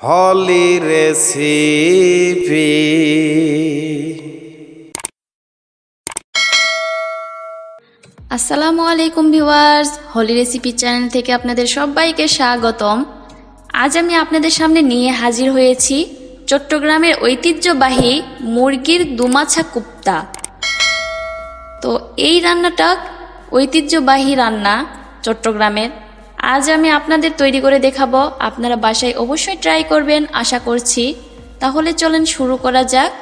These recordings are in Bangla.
হলি রেসিপি। আসসালামু আলাইকুম ভিউয়ার্স, হলি রেসিপি চ্যানেল থেকে আপনাদের সবাইকে স্বাগতম। আজ আমি আপনাদের সামনে নিয়ে হাজির হয়েছি চট্টগ্রামের ঐতিহ্যবাহী মুরগির দুমাছা কুপ্তা। তো এই রান্নাটা ঐতিহ্যবাহী রান্না চট্টগ্রামের। আজ আমি আপনাদের তৈরি করে দেখাবো, আপনারা বাসায় অবশ্যই ট্রাই করবেন আশা করছি। তাহলে চলেন শুরু করা যাক।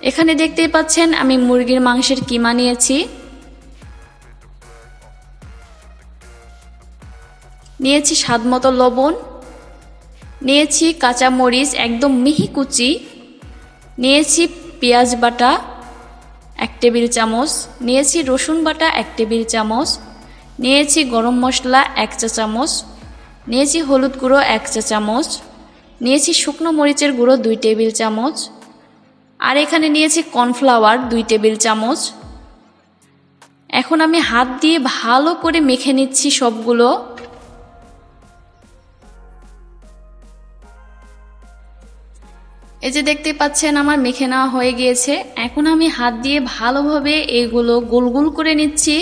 এখানে দেখতেই পাচ্ছেন আমি মুরগির মাংসের কিমা নিয়েছি। নিয়েছি স্বাদমতো লবণ, নিয়েছি কাঁচা মরিচ একদম মিহি কুচি, নিয়েছি পেঁয়াজ বাটা 1 টেবিল চামচ, নিয়েছি রসুন বাটা 1 টেবিল চামচ, নিয়েছি গরম মশলা 1 চা চামচ, নিয়েছি হলুদ গুঁড়ো 1 চা চামচ, নিয়েছি শুকনো মরিচের গুঁড়ো 2 টেবিল চামচ, আর এখানে নিয়েছি কর্নফ্লাওয়ার 2 টেবিল চামচ। এখন আমি হাত দিয়ে ভালো করে মেখে নিচ্ছি সবগুলো। এই যে দেখতে পাচ্ছেন আমার মেখে নেওয়া হয়ে গিয়েছে। এখন আমি হাত দিয়ে ভালোভাবে এগুলো গোল গোল করে নিচ্ছি।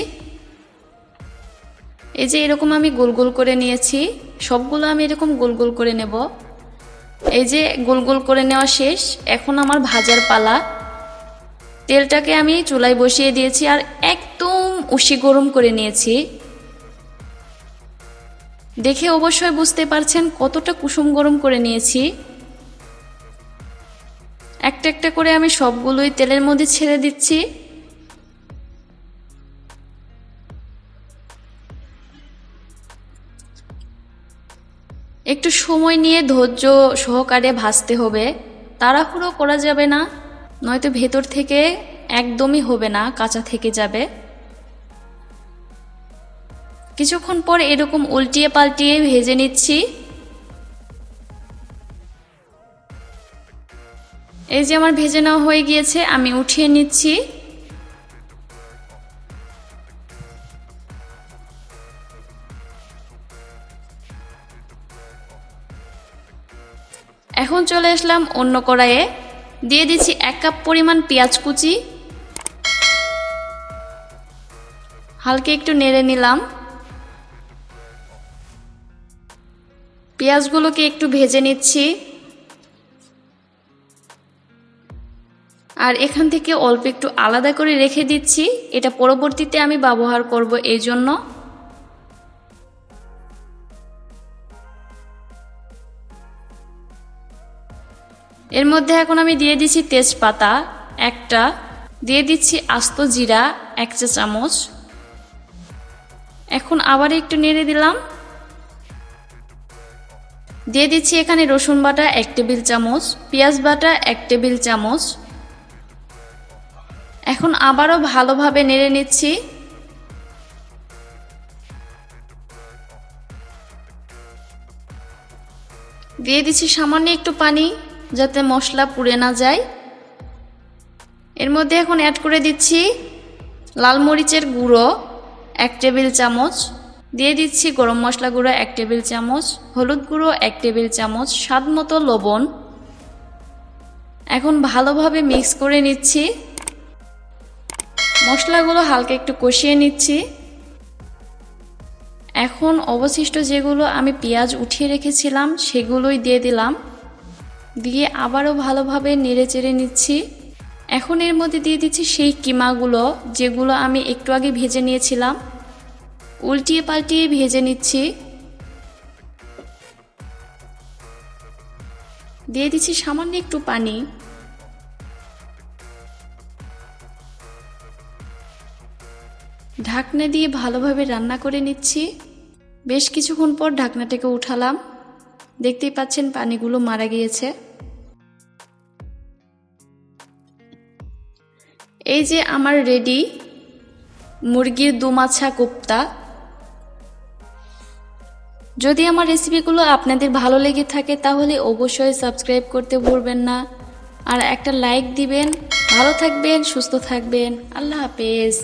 এই যে এরকম আমি গোল গোল করে নিয়েছি, সবগুলো আমি এরকম গোল গোল করে নেব। এই যে গোল গোল করে নেওয়া শেষ। এখন আমার ভাজার পালা। তেলটাকে আমি চুলায় বসিয়ে দিয়েছি আর একদম উশি গরম করে নিয়েছি। দেখে অবশ্যই বুঝতে পারছেন কতটা কুসুম গরম করে নিয়েছি। একটা একটা করে আমি সবগুলোই তেলের মধ্যে ছেড়ে দিচ্ছি। একটু সময় নিয়ে ধৈর্য সহকারে ভাজতে হবে, তাড়াহুড়ো করা যাবে না, নয়তো ভেতর থেকে একদমই হবে না, কাঁচা থেকে যাবে। কিছুক্ষণ পর এরকম উল্টিয়ে পাল্টিয়ে ভেজে নিচ্ছি। এই যে আমার ভেজে নেওয়া হয়ে গিয়েছে, আমি উঠিয়ে নিচ্ছি। এখন চলে আসলাম অন্য কড়াইয়ে। দিয়ে দিচ্ছি 1 কাপ পরিমাণ পেঁয়াজ কুচি। হালকা একটু নেড়ে নিলাম। পেঁয়াজগুলোকে একটু ভেজে নিচ্ছি। আর এখান থেকে অল্প একটু আলাদা করে রেখে দিচ্ছি, এটা পরবর্তীতে আমি ব্যবহার করব এই জন্য। এর মধ্যে এখন আমি দিয়ে দিচ্ছি তেজপাতা 1টা, দিয়ে দিচ্ছি আস্ত জিরা 1 চা চামচ। এখন আবার একটু নেড়ে দিলাম। দিয়ে দিচ্ছি এখানে রসুন বাটা 1 টেবিল চামচ, পেঁয়াজ বাটা 1 টেবিল চামচ। এখন আবারও ভালোভাবে নেড়ে নিচ্ছি। দিয়ে দিচ্ছি সামান্য একটু পানি, যাতে মশলা পুড়ে না যায়। এর মধ্যে এখন অ্যাড করে দিচ্ছি লাল মরিচের গুঁড়ো 1 টেবিল চামচ, দিয়ে দিচ্ছি গরম মশলা গুঁড়ো 1 টেবিল চামচ, হলুদ গুঁড়ো 1 টেবিল চামচ, স্বাদমতো লবণ। এখন ভালোভাবে মিক্স করে নিচ্ছি। মশলাগুলো হালকা একটু কষিয়ে নিচ্ছি। এখন অবশিষ্ট যেগুলো আমি পেঁয়াজ উঠিয়ে রেখেছিলাম সেগুলোই দিয়ে দিলাম, দিয়ে আবারও ভালোভাবে নেড়ে চেড়ে নিচ্ছি। এখন এর মধ্যে দিয়ে দিচ্ছি সেই কিমাগুলো যেগুলো আমি একটু আগে ভেজে নিয়েছিলাম, উল্টিয়ে পাল্টিয়ে ভেজে নিচ্ছি। দিয়ে দিচ্ছি সামান্য একটু পানি। ঢাকনা দিয়ে ভালোভাবে রান্না করে নিচ্ছি। বেশ কিছুক্ষণ পর ঢাকনাটাকে উঠালাম। দেখতেই পাচ্ছেন পানিগুলো মারা গিয়েছে। এই যে আমার রেডি মুরগির দুমাছা কোপ্তা। যদি আমার রেসিপিগুলো আপনাদের ভালো লেগে থাকে তাহলে অবশ্যই সাবস্ক্রাইব করতে ভুলবেন না, আর একটা লাইক দিবেন। ভালো থাকবেন, সুস্থ থাকবেন। আল্লাহ হাফেজ।